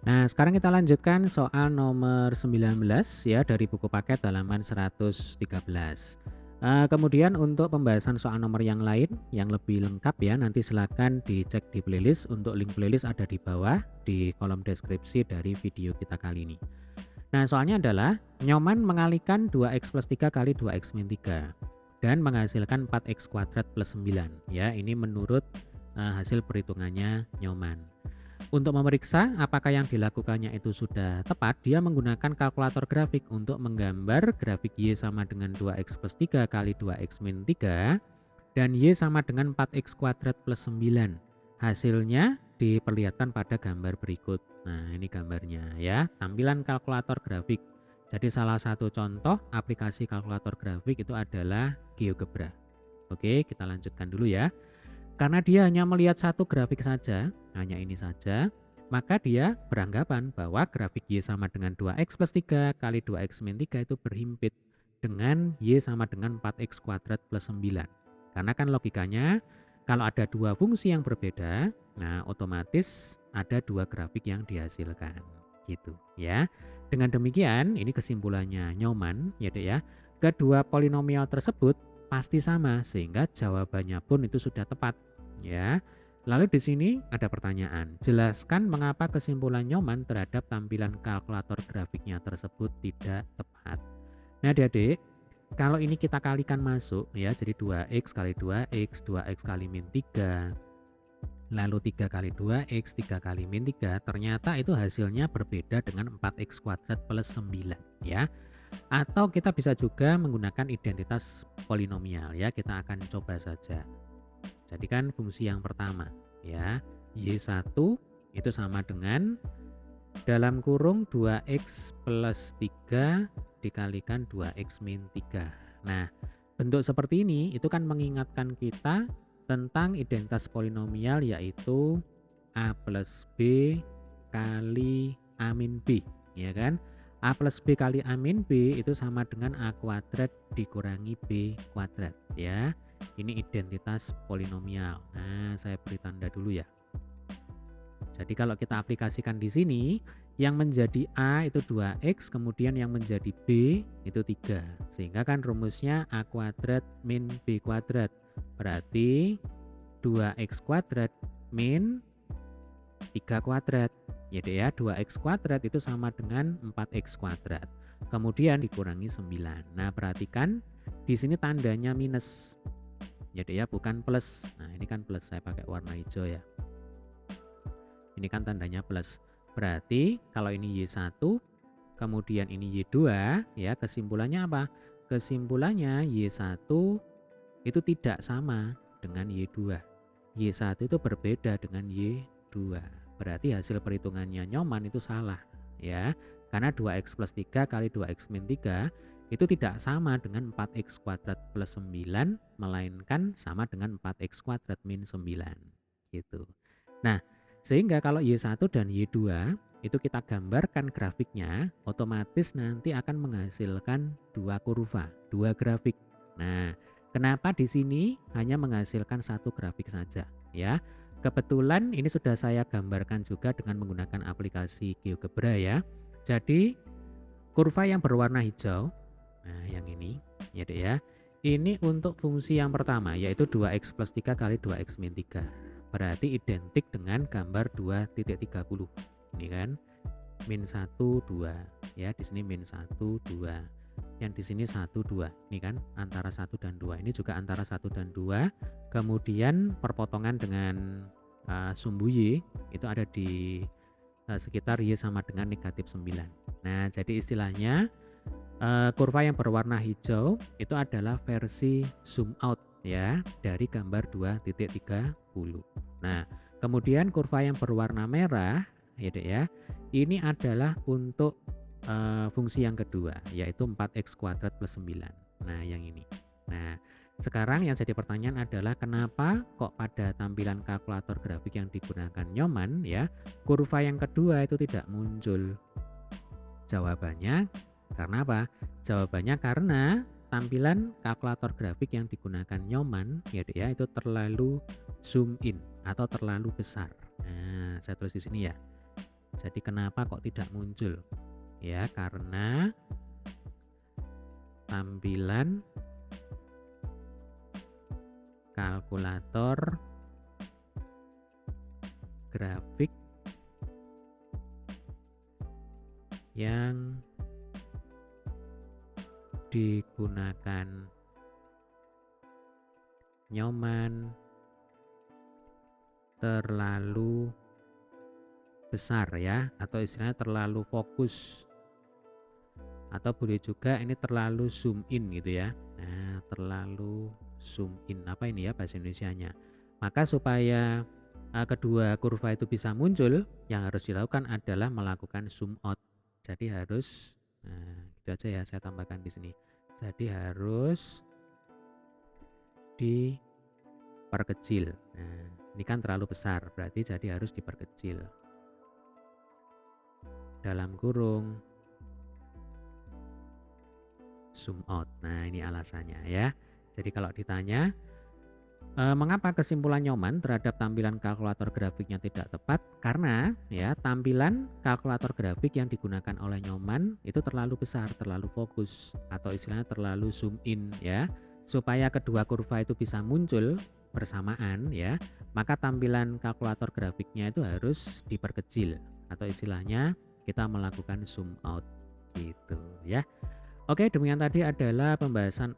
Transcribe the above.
Nah, sekarang kita lanjutkan soal nomor 19 ya dari buku paket halaman 113. Kemudian untuk pembahasan soal nomor yang lain yang lebih lengkap ya, nanti silakan dicek di playlist. Untuk link playlist ada di bawah di kolom deskripsi dari video kita kali ini. Nah, soalnya adalah Nyoman mengalihkan 2x plus 3 kali 2x min 3 dan menghasilkan 4x kuadrat plus 9. Ya, ini menurut hasil perhitungannya Nyoman. Untuk memeriksa apakah yang dilakukannya itu sudah tepat, dia menggunakan kalkulator grafik untuk menggambar grafik Y sama dengan 2x plus 3 kali 2x min 3 dan Y sama dengan 4x kuadrat plus 9. Hasilnya diperlihatkan pada gambar berikut. Nah, ini gambarnya ya, tampilan kalkulator grafik. Jadi salah satu contoh aplikasi kalkulator grafik itu adalah GeoGebra. Oke, kita lanjutkan dulu ya. Karena dia hanya melihat satu grafik saja, hanya ini saja, maka dia beranggapan bahwa grafik Y sama dengan 2x plus 3 kali 2x min 3 itu berhimpit dengan Y sama dengan 4x kuadrat plus 9. Karena kan logikanya kalau ada dua fungsi yang berbeda, nah otomatis ada dua grafik yang dihasilkan. Gitu ya. Dengan demikian, ini kesimpulannya Nyoman ya Dek ya. Kedua polinomial tersebut pasti sama sehingga jawabannya pun itu sudah tepat ya. Lalu di sini ada pertanyaan. Jelaskan mengapa kesimpulan Nyoman terhadap tampilan kalkulator grafiknya tersebut tidak tepat. Nah, Adik-adik, kalau ini kita kalikan masuk ya, jadi 2x kali 2x, 2x kali min 3, lalu 3 kali 2x, 3 kali min 3, ternyata itu hasilnya berbeda dengan 4x kuadrat plus 9 ya. Atau kita bisa juga menggunakan identitas polinomial ya, kita akan coba saja. Jadikan fungsi yang pertama ya, Y1 itu sama dengan dalam kurung 2x plus 3 dikalikan 2x min 3. Nah, bentuk seperti ini itu kan mengingatkan kita tentang identitas polinomial, yaitu A plus B kali A min B, ya kan? A plus B kali A min B itu sama dengan A kuadrat dikurangi B kuadrat ya. Ini identitas polinomial. Nah, saya beri tanda dulu ya. Jadi kalau kita aplikasikan di sini, yang menjadi A itu 2x, kemudian yang menjadi B itu 3. Sehingga kan rumusnya A kuadrat min B kuadrat. Berarti 2x kuadrat min 3 kuadrat. Ya deh ya, 2x kuadrat itu sama dengan 4x kuadrat. Kemudian dikurangi 9. Nah, perhatikan di sini tandanya minus. Ya deh ya, bukan plus. Nah, ini kan plus, saya pakai warna hijau ya. Ini kan tandanya plus. Berarti kalau ini Y1, kemudian ini Y2, ya kesimpulannya apa? Kesimpulannya Y1 itu tidak sama dengan Y2. Y1 itu berbeda dengan Y2. Berarti hasil perhitungannya Nyoman itu salah ya. Karena 2x plus 3 kali 2x min 3 itu tidak sama dengan 4x kuadrat plus 9, melainkan sama dengan 4x kuadrat min 9 gitu. Nah, sehingga kalau Y1 dan Y2 itu kita gambarkan grafiknya, otomatis nanti akan menghasilkan dua kurva, dua grafik. Nah, kenapa di sini hanya menghasilkan satu grafik saja ya? Kebetulan ini sudah saya gambarkan juga dengan menggunakan aplikasi GeoGebra ya. Jadi kurva yang berwarna hijau, nah yang ini ya Dek ya, ini untuk fungsi yang pertama yaitu 2x plus 3 kali 2x min 3. Berarti identik dengan gambar 2.30. Ini kan min 1 2 ya, di sini min 1 2. Yang di sini 1 2. Ini kan antara 1 dan 2. Ini juga antara 1 dan 2. Kemudian perpotongan dengan sumbu Y itu ada di sekitar Y sama dengan negatif 9. Nah, jadi istilahnya kurva yang berwarna hijau itu adalah versi zoom out ya dari gambar 2.30. Nah, kemudian kurva yang berwarna merah ya Dek ya, ini adalah untuk fungsi yang kedua yaitu 4x kuadrat plus 9. Nah, yang ini. Nah, sekarang yang jadi pertanyaan adalah kenapa kok pada tampilan kalkulator grafik yang digunakan Nyoman ya, kurva yang kedua itu tidak muncul. Jawabannya karena apa? Jawabannya karena tampilan kalkulator grafik yang digunakan Nyoman ya Dek ya, itu terlalu zoom in atau terlalu besar. Nah, saya tulis di sini ya. Jadi kenapa kok tidak muncul? Ya, karena tampilan kalkulator grafik yang digunakan Nyoman terlalu besar ya, atau istilahnya terlalu fokus, atau boleh juga ini terlalu zoom in gitu ya. Nah, terlalu zoom in, apa ini ya bahasa Indonesianya. Maka supaya kedua kurva itu bisa muncul, yang harus dilakukan adalah melakukan zoom out. Jadi harus, nah gitu aja ya, saya tambahkan di sini. Jadi harus diperkecil. Nah, ini kan terlalu besar, berarti jadi harus diperkecil. Dalam kurung zoom out. Nah, ini alasannya ya. Jadi kalau ditanya mengapa kesimpulan Nyoman terhadap tampilan kalkulator grafiknya tidak tepat? Karena ya tampilan kalkulator grafik yang digunakan oleh Nyoman itu terlalu besar, terlalu fokus, atau istilahnya terlalu zoom in ya. Supaya kedua kurva itu bisa muncul bersamaan ya, maka tampilan kalkulator grafiknya itu harus diperkecil, atau istilahnya kita melakukan zoom out gitu ya. Oke, demikian tadi adalah pembahasan